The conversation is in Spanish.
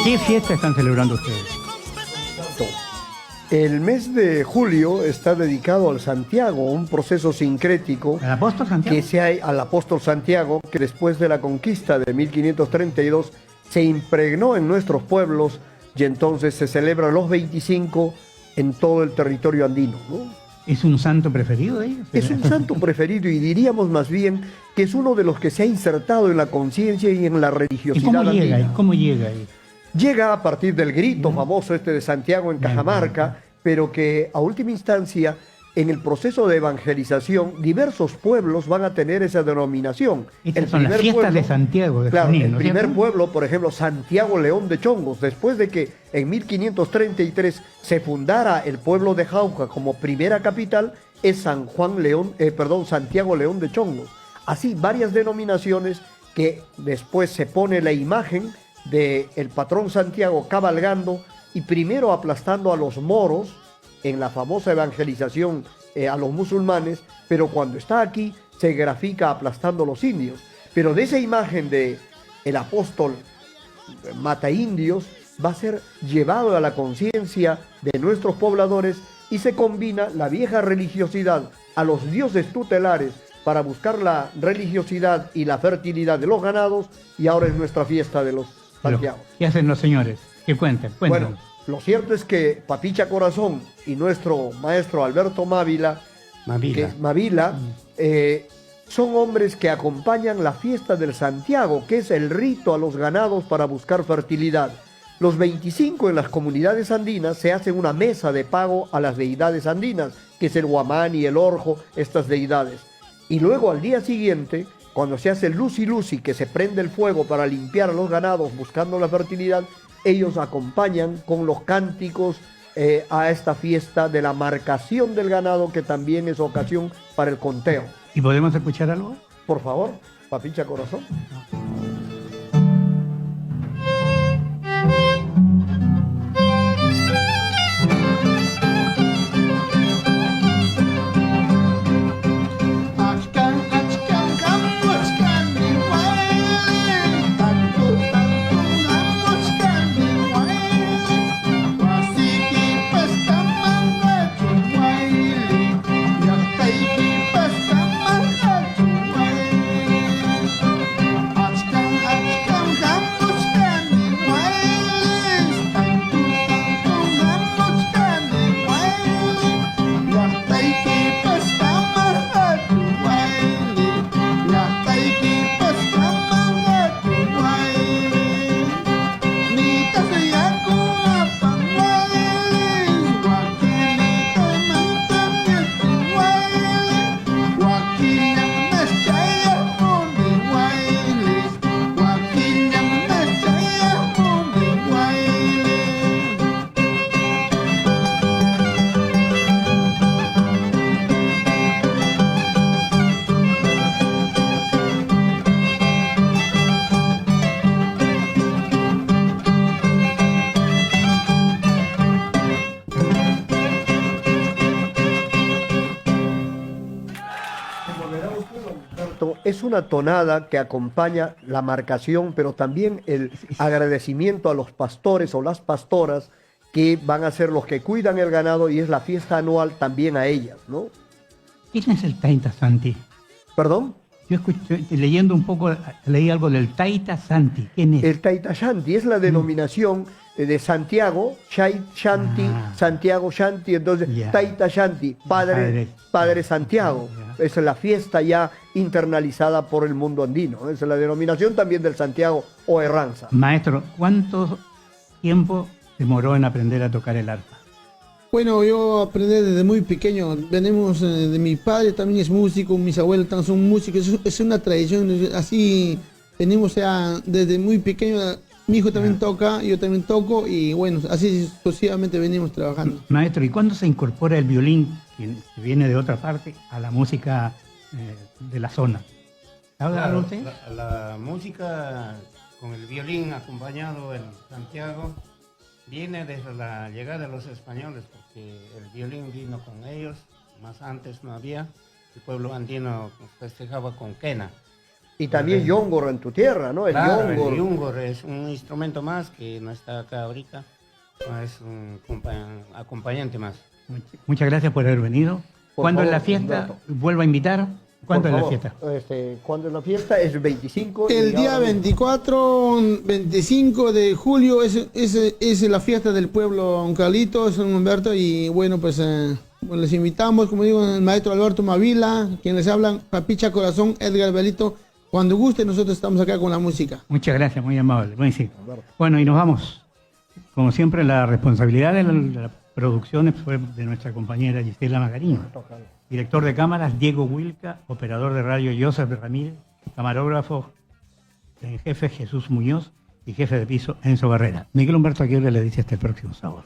¿Qué fiesta están celebrando ustedes? El mes de julio está dedicado al Santiago, un proceso sincrético ¿Al apóstol Santiago? al apóstol Santiago, que después de la conquista de 1532 se impregnó en nuestros pueblos y entonces se celebra los 25 en todo el territorio andino, ¿no? ¿Es un santo preferido de ellos? Es un santo preferido y diríamos más bien que es uno de los que se ha insertado en la conciencia y en la ¿Y religiosidad cómo llega ahí? andina. ¿Cómo llega ahí? Llega a partir del grito famoso este de Santiago en Cajamarca, pero que a última instancia, en el proceso de evangelización, diversos pueblos van a tener esa denominación. Estas son las fiestas de Santiago. De Claro, Junín, el ¿no es primer cierto? pueblo, por ejemplo, Santiago León de Chongos, después de que en 1533 se fundara el pueblo de Jauja como primera capital, es Santiago León de Chongos. Así, varias denominaciones que después se pone la imagen del patrón Santiago cabalgando y primero aplastando a los moros en la famosa evangelización a los musulmanes, pero cuando está aquí se grafica aplastando a los indios. Pero de esa imagen de el apóstol mata indios va a ser llevado a la conciencia de nuestros pobladores y se combina la vieja religiosidad a los dioses tutelares para buscar la religiosidad y la fertilidad de los ganados, y ahora es nuestra fiesta de los Santiago. ¿Qué hacen los señores? ¿Qué cuentan? Bueno, lo cierto es que Papicha Corazón y nuestro maestro Alberto Mávila, son hombres que acompañan la fiesta del Santiago, que es el rito a los ganados para buscar fertilidad. Los 25 en las comunidades andinas se hace una mesa de pago a las deidades andinas, que es el Huamani, el Orjo, estas deidades. Y luego al día siguiente, cuando se hace Lucy Lucy, que se prende el fuego para limpiar a los ganados buscando la fertilidad, ellos acompañan con los cánticos a esta fiesta de la marcación del ganado, que también es ocasión para el conteo. ¿Y podemos escuchar algo? Por favor, Papicha Corazón. Es una tonada que acompaña la marcación, pero también el agradecimiento a los pastores o las pastoras que van a ser los que cuidan el ganado, y es la fiesta anual también a ellas, ¿no? ¿Quién es el Taita Santi? ¿Perdón? Yo escuché, leyendo un poco, leí algo del Taita Santi. ¿Quién es? El Taita Shanti es la denominación de Santiago, Shanti, Santiago Shanti, entonces Taita Shanti, Padre Santiago. Esa es la fiesta ya internalizada por el mundo andino. Esa es la denominación también del Santiago o Herranza. Maestro, ¿cuánto tiempo demoró en aprender a tocar el arpa? Bueno, yo aprendí desde muy pequeño. Venimos de mi padre, también es músico, mis abuelos también son músicos. Es una tradición, así venimos ya desde muy pequeño. Mi hijo también toca, yo también toco, y bueno, así sucesivamente venimos trabajando. Maestro, ¿y cuándo se incorpora el violín, que viene de otra parte, a la música de la zona? ¿Habla Claro, usted? la música con el violín acompañado en Santiago viene desde la llegada de los españoles, porque el violín vino con ellos, más antes no había. El pueblo andino festejaba con quena. Y también yongor en tu tierra, ¿no? El Claro, yongor. el yungor es un instrumento más que no está acá ahorita. No, es un acompañante más. Muchas gracias por haber venido. Por ¿Cuándo es favor, la fiesta? Humberto. Vuelvo a invitar. ¿Cuándo es Por la favor, fiesta? ¿Cuándo es la fiesta? Es el 25. El y día ahora- 24, 25 de julio es la fiesta del pueblo Carlitos, Humberto, y bueno, pues les invitamos, como digo, el maestro Alberto Mavila, quienes hablan, Papicha Corazón, Edgar Belito. Cuando guste, nosotros estamos acá con la música. Muchas gracias, muy amable. Bueno, y nos vamos. Como siempre, la responsabilidad de la producción fue de nuestra compañera Gisela Magarino. Director de cámaras, Diego Wilca. Operador de radio, Joseph Ramírez. Camarógrafo en jefe, Jesús Muñoz. Y jefe de piso, Enzo Barrera. Miguel Humberto Aguirre le dice hasta el próximo sábado.